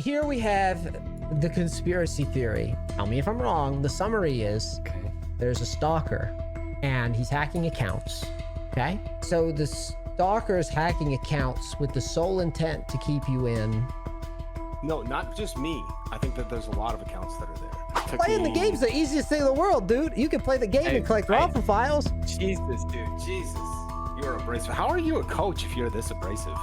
here we have the conspiracy theory. Tell me if I'm wrong. The summary is there's a stalker and he's hacking accounts. Okay. So the stalker is hacking accounts with the sole intent to keep you in. No, not just me. I think that there's a lot of accounts that are there. Playing the game's the easiest thing in the world, dude. You can play the game and collect raffle files. Jesus, dude. Jesus. You're abrasive. How are you a coach if you're this abrasive?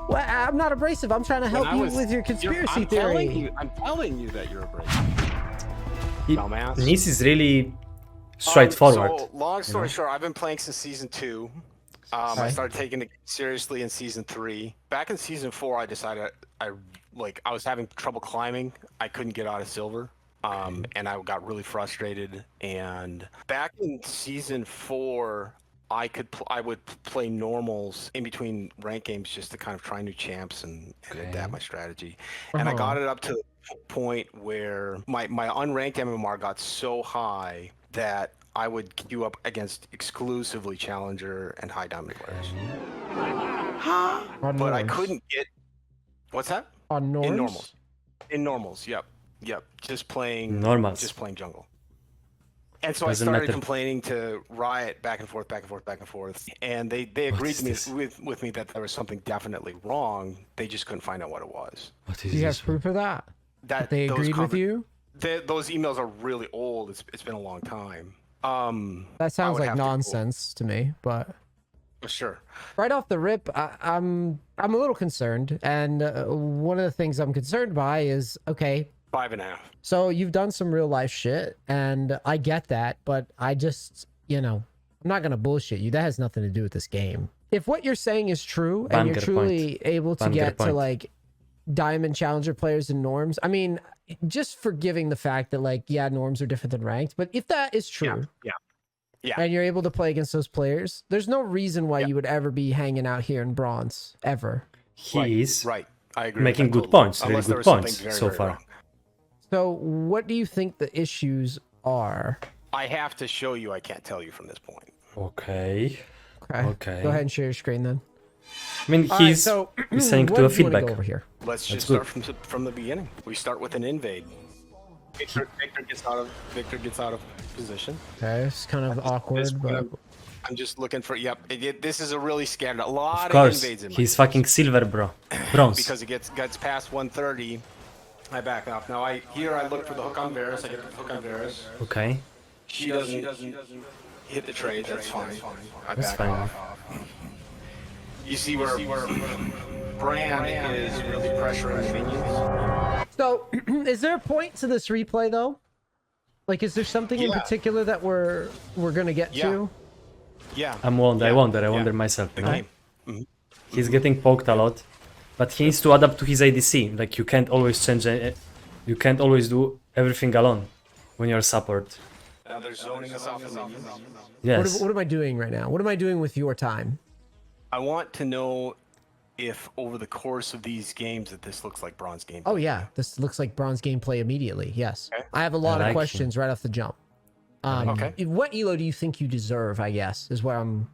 Well, I'm not abrasive. I'm trying to help you with your conspiracy theory. I'm telling you that you're abrasive. Dumbass. Neace is really straightforward. So, long story short, I've been playing since season 2. I started taking it seriously in season 3. Back in season 4, I decided I was having trouble climbing. I couldn't get out of silver. And I got really frustrated. And back in season 4, I would play normals in between rank games just to kind of try new champs and adapt my strategy. And I got it up to the point where my unranked MMR got so high that I would queue up against exclusively challenger and high diamond players. But I couldn't get. What's that? On norms? In normals. In normals. Yep. Just playing normals. Just playing jungle. And so I started complaining to Riot back and forth, and they agreed to me with me that there was something definitely wrong. They just couldn't find out what it was. Do you have proof of that? That they agreed with you? Those emails are really old. It's been a long time. That sounds like nonsense to me, but sure. Right off the rip, I'm a little concerned, and one of the things I'm concerned by is 5.5. So you've done some real life shit, and I get that, but I just, I'm not gonna bullshit you. That has nothing to do with this game. If what you're saying is true, and you're truly able to get to like diamond challenger players and norms, I mean, just forgiving the fact that norms are different than ranked, but if that is true, yeah, and you're able to play against those players, there's no reason why you would ever be hanging out here in bronze ever. He's right. I agree. Making good points, really good points so far. Wrong. So what do you think the issues are? I have to show you. I can't tell you from this point. Okay. Go ahead and share your screen then. I mean, he's saying to a feedback. Over here? Let's just start from the beginning. We start with an invade. Victor gets out of position. Okay, it's kind of awkward, but I'm just looking for. This is a really scattered. A lot of course, invades in he's fucking silver, bro. Bronze. Because it gets past 130. I back off. Now I look for the hook on Varus. I get the hook on Varus. Okay. She doesn't hit the trade. That's fine. I back off. You see where Brand is really pressuring minions. So, is there a point to this replay though? Like, is there something in particular that we're gonna get to? Yeah. I wonder myself. He's getting poked a lot. But he needs to adapt to his ADC. Like, you can't always change it. You can't always do everything alone when you're support. Now they're zoning us off. Yes. What am I doing right now? What am I doing with your time? I want to know if over the course of these games that this looks like bronze gameplay. Oh yeah, this looks like bronze gameplay immediately. Yes. Okay. I have a lot of questions right off the jump. What elo do you think you deserve, I guess, is where I'm...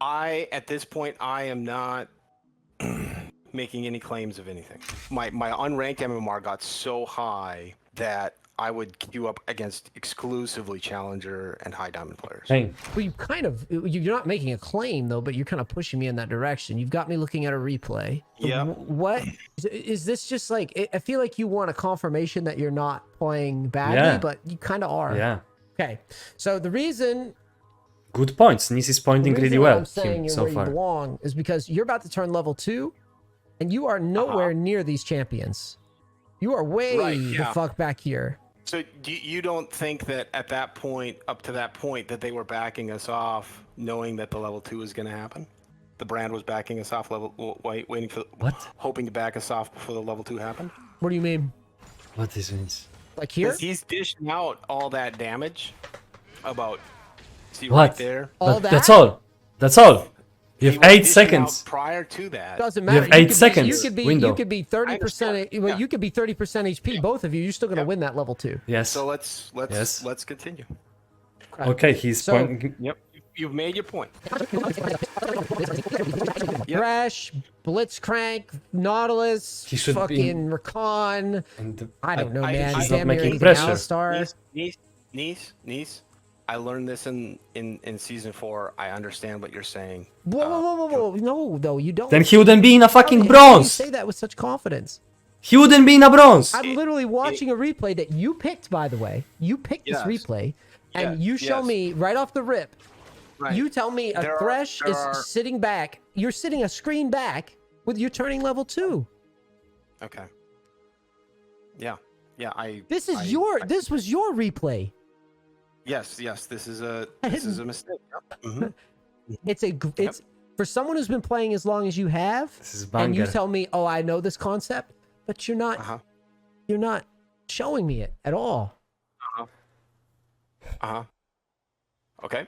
At this point, I am not making any claims of anything. My unranked MMR got so high that I would queue up against exclusively challenger and high diamond players. Hey. Well, you're not making a claim though, but you're kind of pushing me in that direction. You've got me looking at a replay. Yeah. What is this just like? I feel like you want a confirmation that you're not playing badly, but you kind of are. Yeah. Okay. So the reason... Good points. Neace is pointing really well I'm saying you're so where far. You belong is because you're about to turn level 2, and you are nowhere near these champions. You are way the fuck back here. So you don't think that at that point, up to that point, that they were backing us off, knowing that the level 2 was going to happen? The brand was backing us off, waiting for hoping to back us off before the level 2 happened? What do you mean? What this means? Like here? He's dishing out all that damage. See what? Right there. That's all. That's all. You have 8 seconds. Prior to that, doesn't matter. You have 8 seconds. You could be 30%. Well, you could be 30% HP. Both of you. You're still gonna win that level 2. Yes. So let's continue. Okay. He's pointing. Yep. you've made your point. Thresh, Blitzcrank, Nautilus, He should be fucking Rakan. And I don't know, I- man. he's not Damn, making you're pressure. Alistar. Niece. I learned this in season 4. I understand what you're saying. Whoa. No, though, you don't. then he wouldn't be in a fucking How do you bronze. say that with such confidence? He wouldn't be in a bronze. I'm literally watching a replay that you picked, by the way. You picked this Yes. replay, and Yes, you show yes. me right off the rip. Right. You tell me a There are- Thresh there is are- sitting back. You're sitting a screen back with your turning level 2. Okay. Yeah. This was your replay. Yes. This is a mistake. Yep. Mhm. It's for someone who's been playing as long as you have, This is and you banger. tell me, "Oh, I know this concept," but you're not showing me it at all. Okay.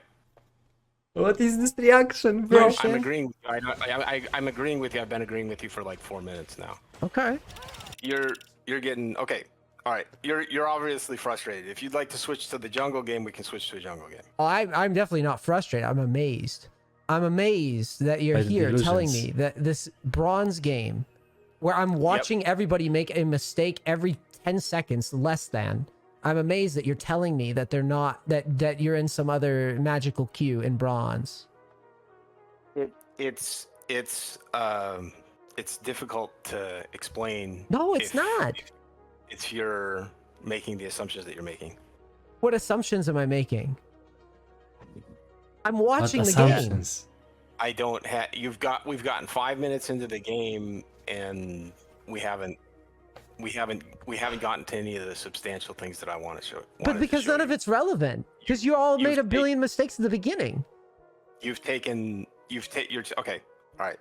What is this reaction, No, bro? I'm agreeing. I'm agreeing with you. I've been agreeing with you for like 4 minutes now. Okay. You're getting okay. All right. You're obviously frustrated. If you'd like to switch to the jungle game, we can switch to a jungle game. Oh, I'm definitely not frustrated. I'm amazed. I'm amazed that you're By the here telling delusions. me that this bronze game, where I'm watching everybody make a mistake every 10 seconds, less than. I'm amazed that you're telling me that they're not that you're in some other magical queue in bronze. It's difficult to explain. No, it's not. If you're making the assumptions that you're making. What assumptions am I making? I'm What watching the game. assumptions? I don't have. We've gotten 5 minutes into the game, and we haven't gotten to any of the substantial things that I want to show. But because none of it's relevant. Because you all made a billion mistakes in the beginning. You're okay. All right.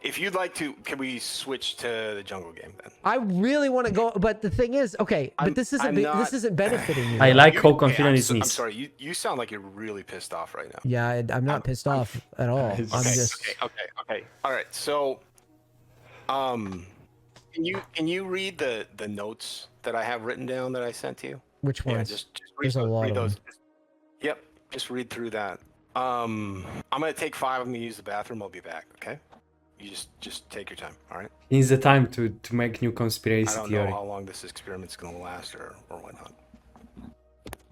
If you'd like to, can we switch to the jungle game then? I really want to go, but the thing is, okay, but this isn't benefiting you. I like how I'm confident is I'm Neace. sorry. You sound like you're really pissed off right now. Yeah, I'm not pissed off at all. I'm Okay, just Okay. All right. So, can you read the notes that I have written down that I sent to you? which Yeah, ones? just There's a lot read of those. them. Yep. Just read through that. I'm gonna take 5. I'm gonna use the bathroom. I'll be back. Okay. You just take your time. All right. He needs the time to make new I conspiracy don't know theory. how long this experiment's gonna last or whatnot.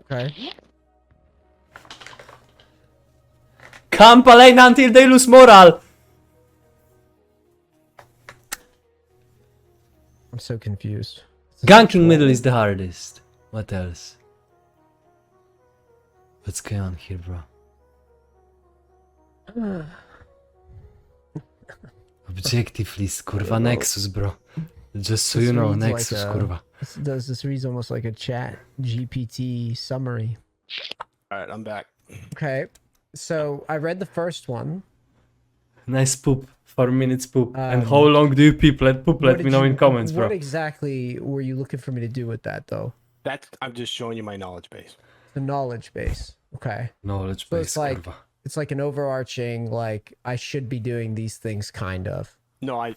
Okay. Camp lane until they lose morale. I'm so confused. Ganking middle is the hardest. What else? What's going on here, bro? Objectively, kurwa, Nexus, bro. Just so you know, reads like Nexus, a- kurwa. This reads almost like a chat GPT summary. All right. I'm back. Okay. So I read the first one. Nice poop. 4 minutes poop. And how long do you poop? Let What me did know you- in comments, bro. What exactly were you looking for me to do with that, though? I'm just showing you my knowledge base. The knowledge base. Okay. Knowledge So base, it's like kurwa. it's like an overarching, like I should be doing these things, kind of. No, I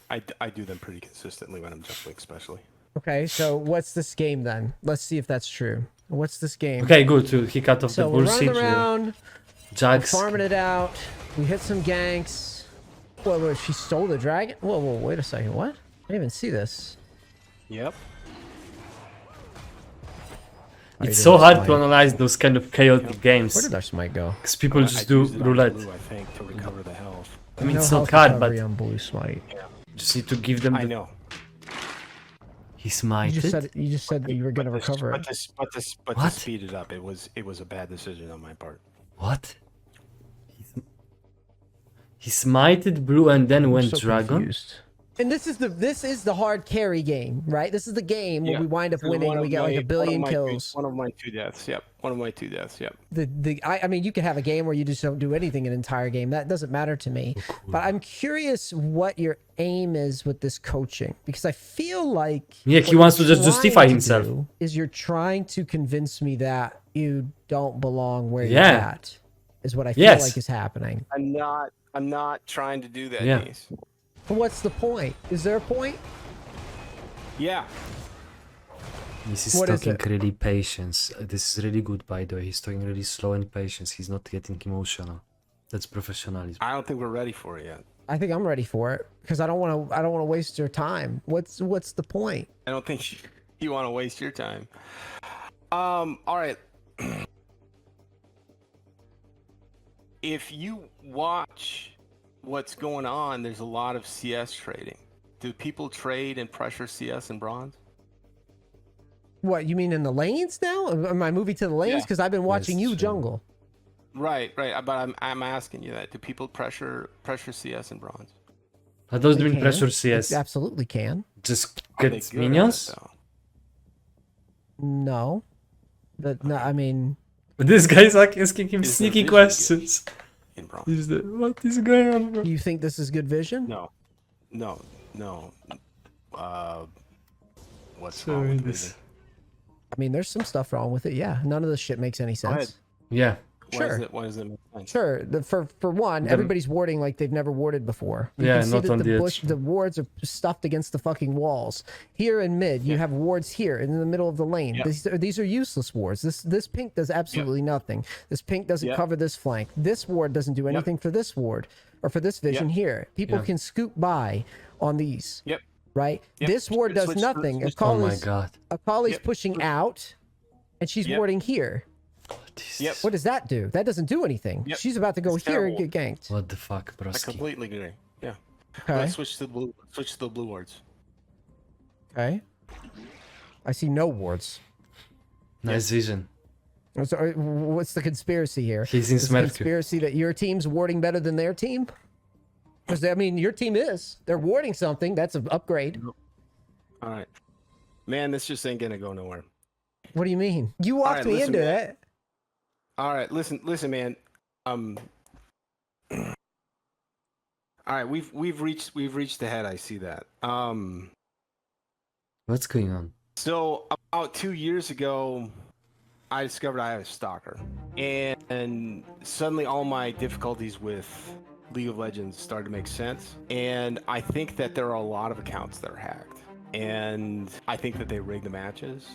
do them pretty consistently when I'm jumping, especially. Okay. So what's this game then? Let's see if that's true. What's this game? Okay, good. He cut off So the we're bullshit. running around, we're Jax. farming it out. We hit some ganks. Whoa, she stole the dragon? Whoa, wait a second. What? I didn't even see this. Yep. It's so hard to analyze those kind of chaotic games. Where did our smite go? Because people just do used it on roulette. blue, I think, to recover the health. I mean, No it's not health hard, but recovery on blue smite. just need to give them I the... know. He You smited? just said that you were gonna recover it. But to What? speed it up, it was a bad decision on my part. What? He smited blue and then went So dragon? confused. And this is the hard carry game, right? This is the game where we wind up This is winning one and we of get like my- a billion one of my kills. One of my 2 deaths. Yep. One of my 2 deaths. Yep. I mean, you could have a game where you just don't do anything an entire game. That doesn't matter to me. But I'm curious what your aim is with this coaching, because I feel like Yeah, he what wants to you're just justify trying to himself. do is you're trying to convince me that you don't belong where Yeah. you're at. Is what I feel Yes. like is happening. I'm not trying to do that. Yeah. Niece. But what's the point? Is there a point? Yeah. This is What is talking it? really patience. This is really good, by the way. He's talking really slow and patience. He's not getting emotional. That's professionalism. I don't think we're ready for it yet. I think I'm ready for it because I don't want to waste your time. What's the point? I don't think you want to waste your time. All right. If you watch what's going on, there's a lot of CS trading. Do people trade and pressure CS and bronze? What, you mean in the lanes now? Am I moving to the lanes? Yeah. Because I've been watching That's you true. jungle. Right. But I'm asking you that. Do people pressure CS and bronze? How does They doing can. pressure They CS? absolutely can. Just Are they get good at minions? it, though? No. But no, I mean, This guy's like asking him Is the sneaky vision questions. In bronze? He's the, what is going on, bro? you think this is good vision? No. What's So wrong with this- vision? I mean, there's some stuff wrong with it. Yeah, none of this shit makes any ahead. sense. Yeah. Sure. Why does it make sense? Sure. For one, everybody's warding like they've never warded before. You Yeah, can see not that on the the bush, edge. the wards are stuffed against the fucking walls. Here in mid, you have wards here in the middle of the lane. Yeah. These are useless wards. This pink does absolutely nothing. This pink doesn't Yeah. cover this flank. This ward doesn't do anything for this ward or for this vision here. People Yeah. can scoop by on these. Yep. Right? Yep. This ward does Switch- nothing. switch- Oh my god. Akali's Yep. pushing out, and she's Yep. warding here. Yep. What does that do? That doesn't do anything. Yep. She's about to go It's here terrible. and get ganked. What the fuck, I broski? completely agree. Yeah. Okay. Let's switch to the blue wards. Okay. I see no wards. Nice vision. So, what's the conspiracy here? He's in Is the Smerku. conspiracy that your team's warding better than their team? Because I mean, your team is. They're warding something. That's an upgrade. All right. Man, this just ain't gonna go nowhere. What do you mean? You walked right, me listen, into man. it. All right, listen, man. All right, we've reached the head. I see that. What's going on? So about 2 years ago, I discovered I had a stalker, and suddenly all my difficulties with League of Legends started to make sense. And I think that there are a lot of accounts that are hacked, and I think that they rig the matches.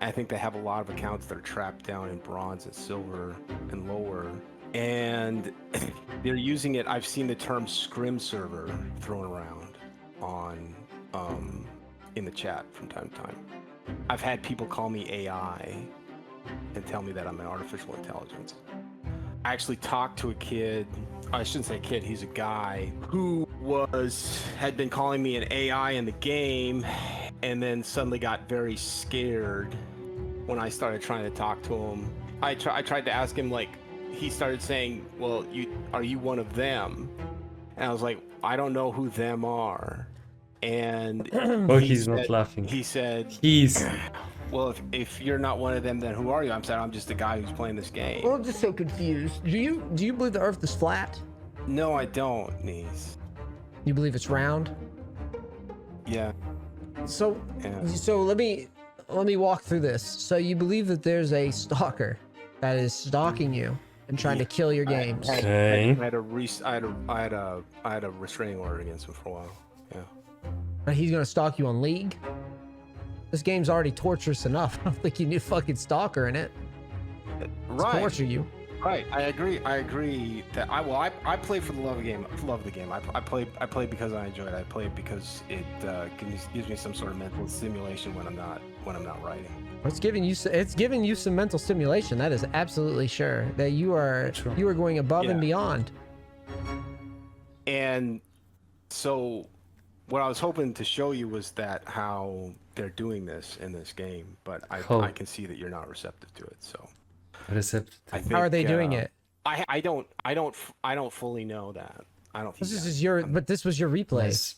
I think they have a lot of accounts that are trapped down in bronze and silver and lower, and they're using it. I've seen the term scrim server thrown around on in the chat from time to time. I've had people call me AI and tell me that I'm an artificial intelligence. I actually talked to a kid, I shouldn't say kid, he's a guy who had been calling me an AI in the game, and then suddenly got very scared when I started trying to talk to him. I tried to ask him, like, he started saying, well, are you one of them? And I was like, I don't know who them are. And Oh, he's not laughing. he said, He's well, if you're not one of them, then who are you? I'm saying I'm just a guy who's playing this game. Well, I'm just so confused. Do you believe the Earth is flat? No, I don't, Neace. You believe it's round? Yeah. So, Yeah. so let me walk through this. So you believe that there's a stalker that is stalking you and trying to kill your games. okay. I had a restraining order against him for a while. Yeah. But he's gonna stalk you on League. This game's already torturous enough. I don't think you need a fucking stalker in it to Right. torture you. Right. I agree that I play for the love of the game. I play because I enjoy it. I play because it gives me some sort of mental stimulation when I'm not writing. It's giving you some mental stimulation. That is absolutely sure that you are going above and Yeah. beyond. And so what I was hoping to show you was that how they're doing this in this game, but I can see that you're not receptive to it. So Recept. I think, How are they doing it? I don't fully know that. I don't think This that- is your, but this was your replay. Nice.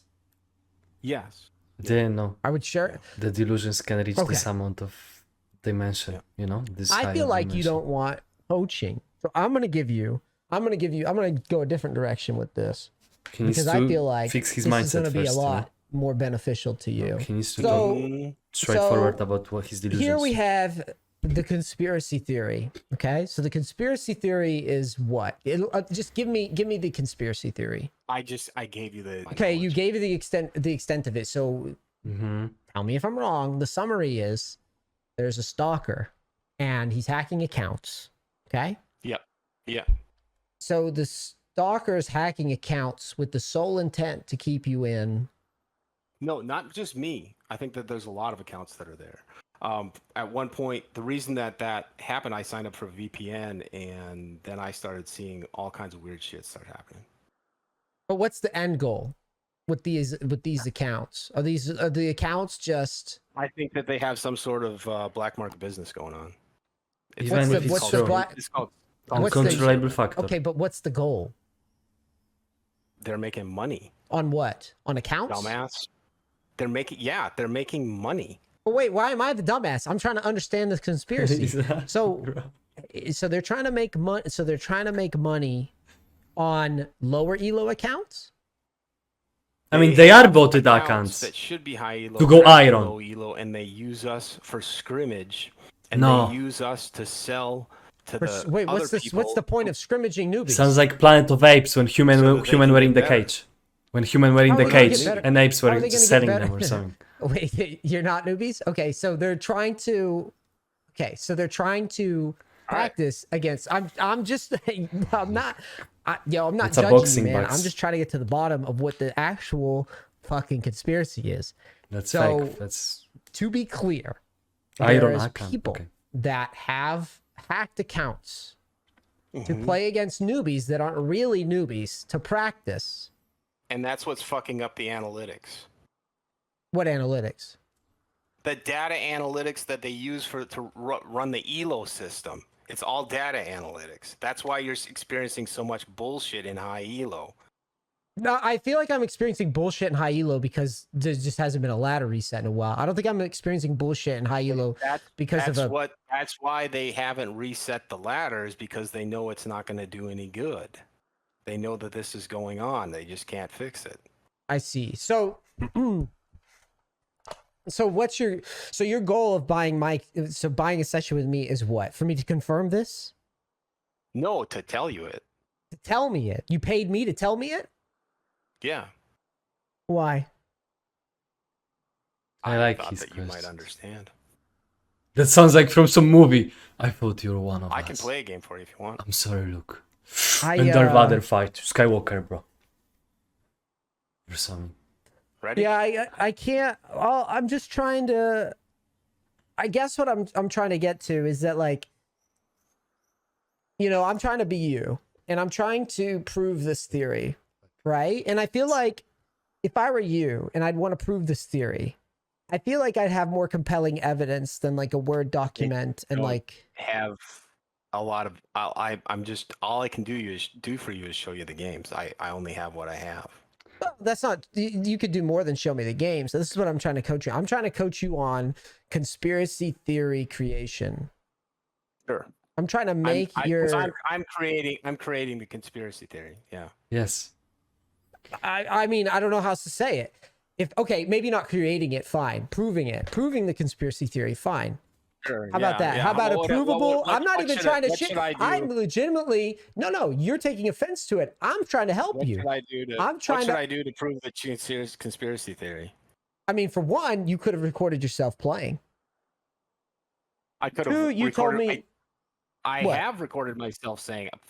Yes. They know I would share. the delusions can reach Okay. this amount of dimension. Yeah. You know, this. I high feel of like you dimension. don't want coaching. So I'm gonna go a different direction with this He needs because I to feel like fix his this mindset is gonna be first, a you know? lot more beneficial to you. He needs to So- go straightforward about what his delusions. Here we have the conspiracy theory. Okay, so the conspiracy theory is what? Just give me the conspiracy theory. I gave you the. Okay, you gave it the extent of it. So Mm-hmm. tell me if I'm wrong. The summary is there's a stalker and he's hacking accounts. Okay, Yep. Yeah. so this stalkers hacking accounts with the sole intent to keep you in. No, not just me. I think that there's a lot of accounts that are there. At one point, the reason that happened, I signed up for a VPN, and then I started seeing all kinds of weird shit start happening. But what's the end goal with these accounts? Are the accounts just? I think that they have some sort of black market business going on. Even if it's true. It's called Uncontrollable factor. Okay, but what's the goal? They're making money. On what? On accounts? Dumbass. They're making money. But wait, why am I the dumbass? I'm trying to understand this conspiracy. So they're trying to make money. So they're trying to make money on lower elo accounts. I mean, they are botted accounts that should be high elo to go iron. Low elo, and they use us for scrimmage, and No. they use us to sell to Wait, other what's this? people. What's the point of scrimmaging newbies? Sounds like Planet of Apes when human were in the cage. When human were in the cage and apes were just selling them or something. Wait, you're not newbies? Okay, so they're trying to. Okay, so they're trying to practice against. I'm not. I'm not It's a judging you, boxing man. box. I'm just trying to get to the bottom of what the actual fucking conspiracy is. That's So, fake. That's To be clear, Iron there is account, people okay. that have hacked accounts to play against newbies that aren't really newbies to practice. And that's what's fucking up the analytics. What analytics? The data analytics that they use to run the ELO system. It's all data analytics. That's why you're experiencing so much bullshit in high ELO. No, I feel like I'm experiencing bullshit in high elo because there just hasn't been a ladder reset in a while. I don't think I'm experiencing bullshit in high elo because That's why they haven't reset the ladders, because they know it's not going to do any good. They know that this is going on. They just can't fix it. I see. So what's your goal of buying buying a session with me is what? For me to confirm this? No, to tell you it. To tell me it. You paid me to tell me it? Yeah. Why? I like thought his that you might questions. understand. That sounds like from some movie. I thought you were one of us. I can play a game for you if you want. I'm sorry, Luke. I, And Darth Vader fight. Skywalker, bro. Or something. Ready? Yeah, I can't. I'm just trying to. I guess what I'm trying to get to is that, like, I'm trying to be you, and I'm trying to prove this theory, right? And I feel like if I were you and I'd want to prove this theory, I feel like I'd have more compelling evidence than like a Word document and like have a lot of. I'm just all I can do for you is show you the games. I only have what I have. That's not, you could do more than show me the games. This is what I'm trying to coach you. I'm trying to coach you on conspiracy theory creation. Sure. I'm trying to make I'm creating the conspiracy theory. Yeah. Yes. I mean, I don't know how else to say it. Okay, maybe not creating it, fine. Proving the conspiracy theory, fine. Sure. How about that? Yeah. How about a provable? I'm not even trying to shit. I'm do? legitimately no. You're taking offense to it. I'm trying to help you. What should I do to prove the conspiracy theory? I mean, for one, you could have recorded yourself playing. I could have. Two, you told me. I have recorded myself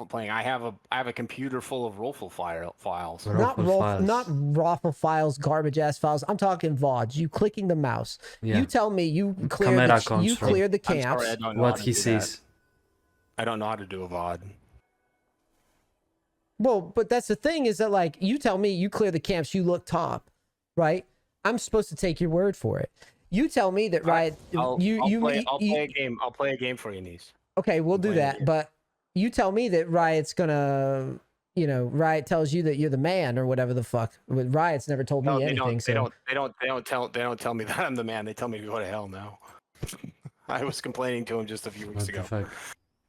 playing. I have a computer full of rollful files. Not RAWFL files, garbage ass files. I'm talking VODs. You clicking the mouse. Yeah. You tell me you cleared the camps. I'm sorry, I don't know What how he to do sees. that. I don't know how to do a VOD. Well, but that's the thing is that, like, you tell me you clear the camps, you look top, right? I'm supposed to take your word for it. You tell me that, right? I'll play a game. I'll play a game for you, Neace. Okay, we'll do that. But you tell me that Riot's gonna, Riot tells you that you're the man or whatever the fuck. Riot's never told me anything. They don't tell me that I'm the man. They tell me to go to hell now. I was complaining to him just a few weeks ago.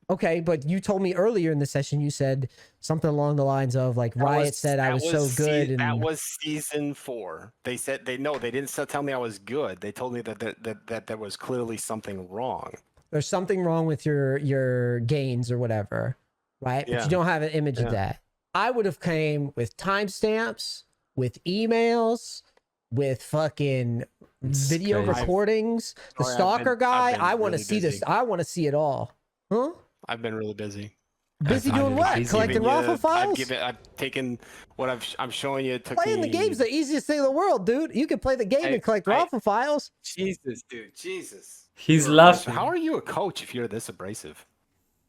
Okay, but you told me earlier in the session, you said something along the lines of like Riot said I was so good. That was season 4. They said they didn't tell me I was good. They told me that there was clearly something wrong. There's something wrong with your gains or whatever, right? Yeah. But you don't have an image of that. I would have came with timestamps, with emails, with fucking video recordings. The stalker guy, I want to see this. I want to see it all. Huh? I've been really busy. Busy doing what? Collecting raffle files? I've taken what I'm showing you. It took Playing the game's the easiest thing in the world, dude. You can play the game and collect raffle files. Jesus, dude, Jesus. He's laughing. How are you a coach if you're this abrasive?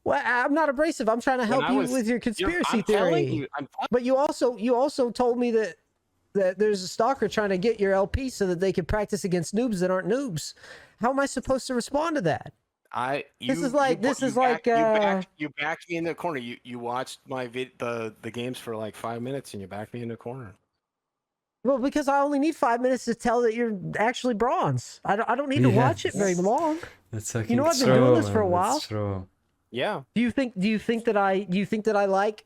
Well, I'm not abrasive. I'm trying to help you with your conspiracy theory. But you also told me that there's a stalker trying to get your LP so that they can practice against noobs that aren't noobs. How am I supposed to respond to that? You backed me in the corner. You watched the games for like 5 minutes and you backed me in the corner. Well, because I only need 5 minutes to tell that you're actually bronze. I don't need to watch it very long. That's you know, I've been doing this for a while. That's true. Yeah. Do you think that I like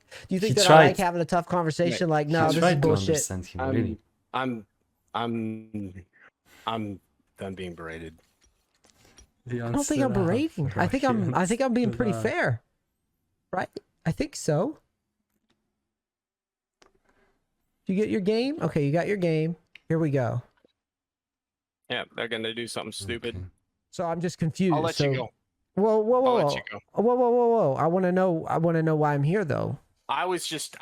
having a tough conversation? Like, no, this is bullshit. Really. I'm done being berated. I don't think I'm berating. I think I'm being pretty fair. Right? I think so. You get your game? Okay, you got your game. Here we go. Yeah, they're gonna do something stupid. So I'm just confused. I'll let you go. Whoa. I'll let you go. Whoa. I want to know why I'm here though. I was just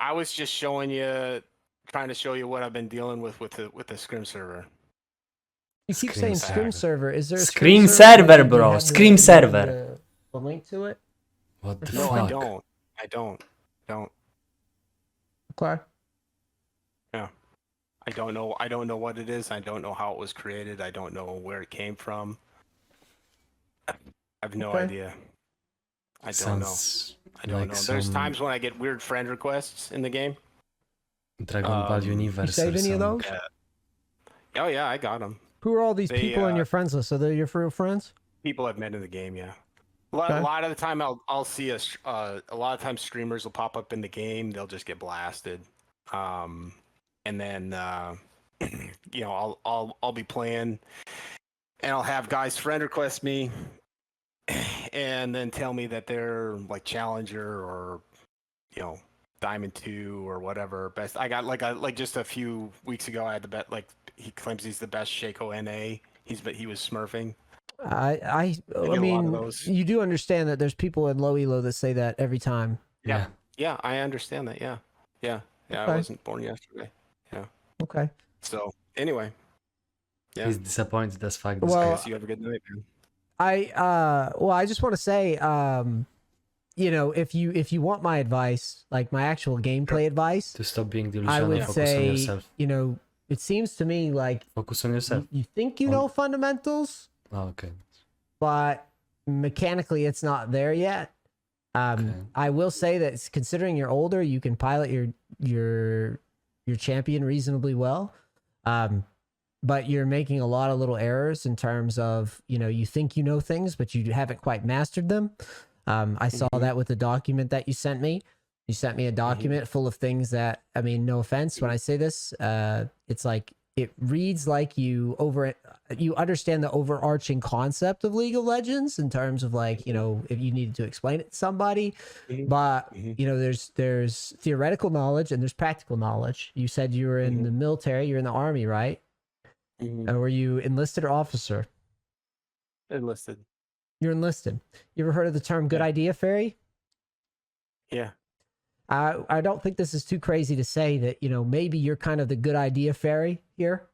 showing you, trying to show you what I've been dealing with the Scrim server. You keep saying Scrim server. Is there a Scrim server, bro? Scrim server. A link to it? What the No, fuck? I don't. Okay. Yeah. I don't know what it is. I don't know how it was created. I don't know where it came from. I have no idea. I don't know. There's times when I get weird friend requests in the game. Dragon Ball Universe. You saved any of those? Oh yeah, I got them. Who are all these people on your friends list? Are they your real friends? People I've met in the game, yeah. A lot of the time, I'll see a lot of times streamers will pop up in the game. They'll just get blasted, and then I'll be playing, and I'll have guys friend request me, and then tell me that they're like Challenger or Diamond 2 or whatever best. I got like just a few weeks ago, I had the bet. Like he claims he's the best Shaco NA. He was smurfing. I mean, you do understand that there's people in low elo that say that every time. Yeah, I understand that. Yeah. Okay. I wasn't born yesterday. Yeah. Okay. So anyway, yeah. He's disappointed as fuck. Well, you have a good night, man. I just want to say, if you want my advice, like my actual gameplay advice, to stop being delusional, I would focus say, on yourself. It seems to me like focus on yourself. You think you know fundamentals. Oh, okay. But mechanically, it's not there yet. Okay. I will say that considering you're older, you can pilot your champion reasonably well. But you're making a lot of little errors in terms of, you think you know things, but you haven't quite mastered them. I saw that with the document that you sent me. You sent me a document full of things that, I mean, no offense when I say this, it's like, it reads like you understand the overarching concept of League of Legends in terms of like, if you needed to explain it to somebody, but there's theoretical knowledge and there's practical knowledge. You said you were in the military, you're in the army, right? Or were you enlisted or officer? Enlisted. You're enlisted. You ever heard of the term good idea fairy? Yeah. I don't think this is too crazy to say that, maybe you're kind of the good idea fairy here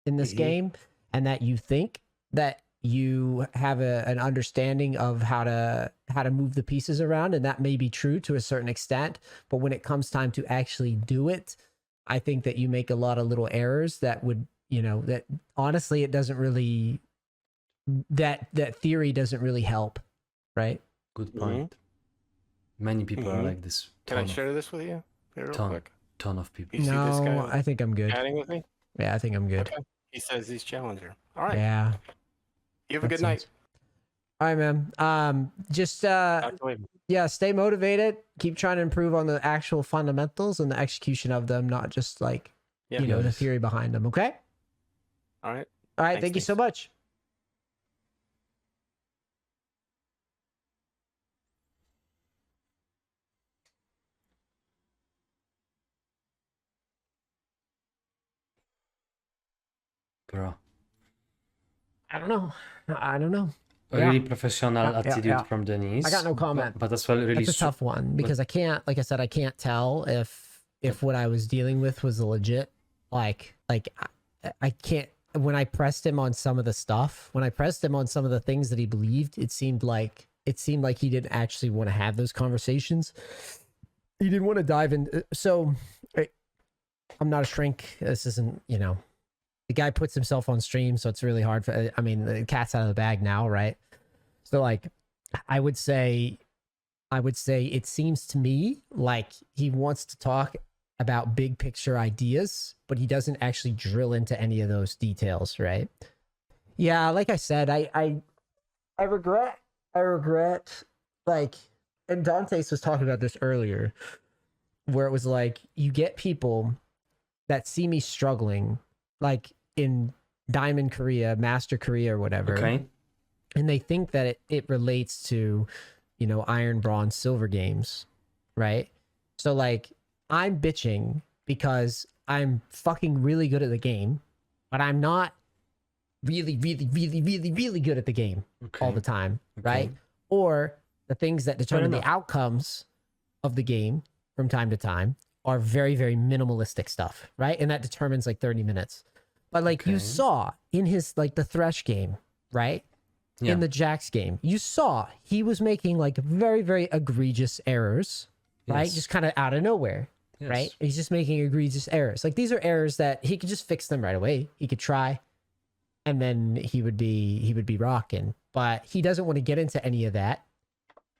in this game, and that you think that you have an understanding of how to move the pieces around, and that may be true to a certain extent, but when it comes time to actually do it, I think that you make a lot of little errors that would, that honestly, it doesn't really, that theory doesn't really help, right? Good point. Many people are like this. Can I share this with you? Real quick? Ton of people. You see this guy I think I'm good. chatting with me? Yeah, I think I'm good. Okay. He says he's Challenger. All right. Yeah. You have a good night. All right, man. Just stay motivated. Keep trying to improve on the actual fundamentals and the execution of them, not just like the theory behind them. Okay. All right. Thank you so much. Bro. I don't know. really professional attitude yeah. from Neace. I got no comment. But as well, really It's a tough one because I can't, like I said, I can't tell if what I was dealing with was legit. Like I can't. When I pressed him on some of the stuff, when I pressed him on some of the things that he believed, it seemed like he didn't actually want to have those conversations. He didn't want to dive in. So I'm not a shrink. This isn't, you know, the guy puts himself on stream, so it's really hard for, I mean, the cat's out of the bag now, right? So like, I would say it seems to me like he wants to talk about big picture ideas, but he doesn't actually drill into any of those details, right? Yeah, like I said, I regret, like, and Dante's was talking about this earlier, where it was like, you get people that see me struggling, like in Diamond Korea, Master Korea, or whatever. Okay. And they think that it relates to, you know, Iron, Bronze, Silver games, right? So like, I'm bitching because I'm fucking really good at the game, but I'm not really good at the game all the time, right? Or the things that determine the outcomes of the game from time to time are very, very minimalistic stuff, right? And that determines like 30 minutes. But like you saw in his, like the Thresh game, right? Yeah. In the Jax game, you saw he was making like very, very egregious errors, right? Just kind of out of nowhere. Yes. Right? He's just making egregious errors. Like these are errors that he could just fix them right away. He could try, and then he would be rocking. But he doesn't want to get into any of that,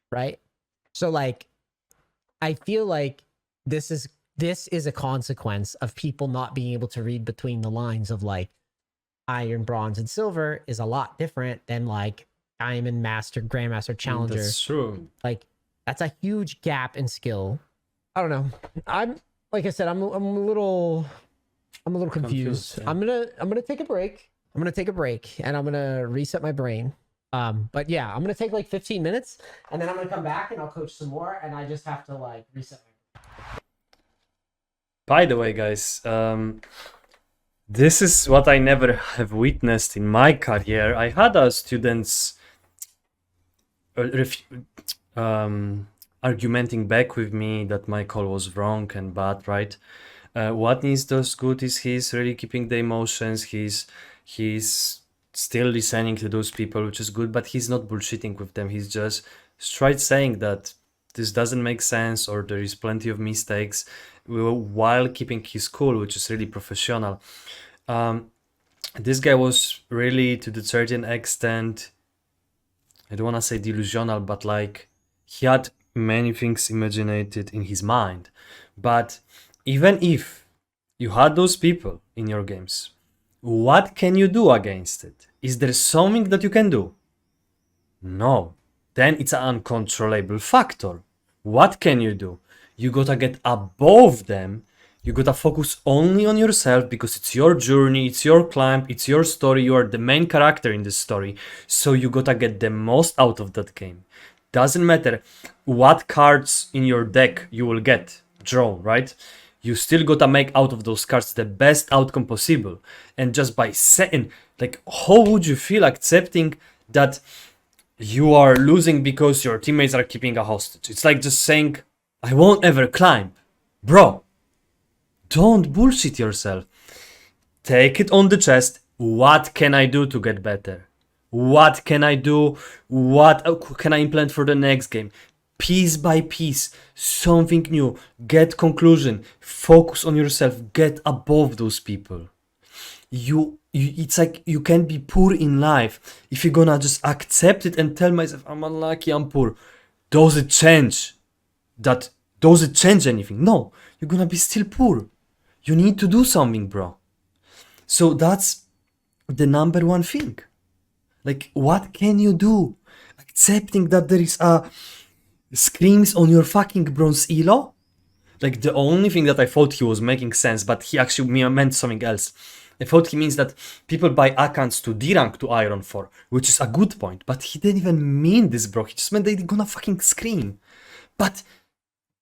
right? So like, I feel like this is a consequence of people not being able to read between the lines of like Iron, Bronze, and Silver is a lot different than like Diamond, Master, Grandmaster, Challenger. That's true. Like that's a huge gap in skill. I don't know. I'm like I said, I'm a little confused. Yeah. I'm gonna take a break. And I'm gonna reset my brain. But yeah, I'm gonna take like 15 minutes and then I'm gonna come back and I'll coach some more and I just have to like reset my brain. By the way, guys, this is what I never have witnessed in my career. I had students argumenting back with me that my call was wrong and bad, right? What Neace does good is he's really keeping the emotions. He's still listening to those people, which is good, but he's not bullshitting with them. He's just straight saying that this doesn't make sense or there is plenty of mistakes while keeping his cool, which is really professional. This guy was really, to the certain extent, I don't want to say delusional, but like he had many things imaginated in his mind. But even if you had those people in your games, what can you do against it? Is there something that you can do? No. Then it's an uncontrollable factor. What can you do? You gotta get above them. You gotta focus only on yourself because it's your journey, it's your climb, it's your story. You are the main character in this story. So you gotta get the most out of that game. Doesn't matter what cards in your deck you will get drawn, right? You still gotta make out of those cards the best outcome possible. And just by saying, like, how would you feel accepting that you are losing because your teammates are keeping a hostage? It's like just saying, I won't ever climb. Bro, don't bullshit yourself. Take it on the chest. What can I do to get better? What can I do? What can I implement for the next game? Piece by piece, something new. Get conclusion. Focus on yourself. Get above those people. It's like you can be poor in life. If you're gonna just accept it and tell myself, I'm unlucky, I'm poor. Does it change anything? No, you're gonna be still poor. You need to do something, bro. So that's the number one thing. Like, what can you do? Accepting that there is screams on your fucking bronze elo? Like, the only thing that I thought he was making sense, but he actually meant something else. I thought he means that people buy accounts to D-rank to Iron 4, which is a good point, but he didn't even mean this, bro. He just meant they're gonna fucking scream. But,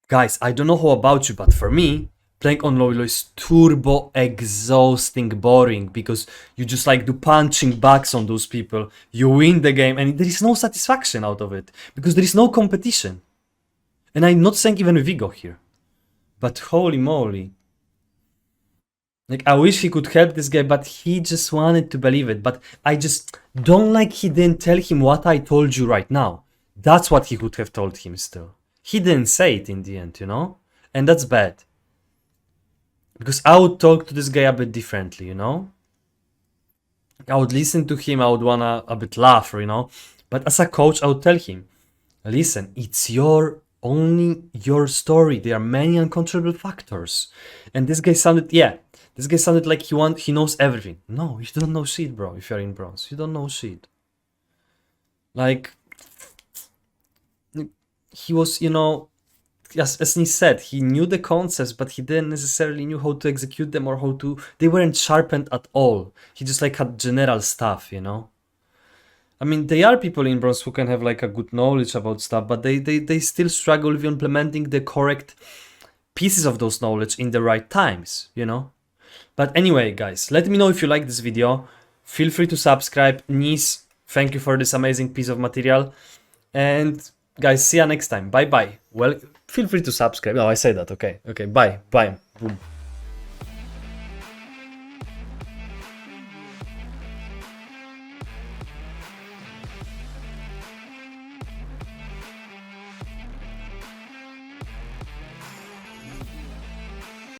guys, I don't know how about you, but for me, playing on LoL is turbo exhausting, boring, because you just like do punching backs on those people. You win the game and there is no satisfaction out of it because there is no competition. And I'm not saying even Vigo here, but holy moly. Like, I wish he could help this guy, but he just wanted to believe it. But I just don't like he didn't tell him what I told you right now. That's what he could have told him still. He didn't say it in the end, you know? And that's bad. Because I would talk to this guy a bit differently, you know? I would listen to him, I would wanna a bit laugh, you know? But as a coach, I would tell him, listen, it's only your story. There are many uncontrollable factors. And this guy sounded, this guy sounded like he knows everything. No, you don't know shit, bro, if you're in bronze. You don't know shit. Like, he was, you know, as Neace said, he knew the concepts, but he didn't necessarily knew how to execute them or they weren't sharpened at all. He just like had general stuff, you know? I mean, there are people in bronze who can have like a good knowledge about stuff, but they still struggle with implementing the correct pieces of those knowledge in the right times, you know? But anyway, guys, let me know if you like this video. Feel free to subscribe. Neace, thank you for this amazing piece of material. And guys, see you next time. Bye bye. Well, feel free to subscribe. No, I say that. Okay. Okay. Bye. Bye. Boom.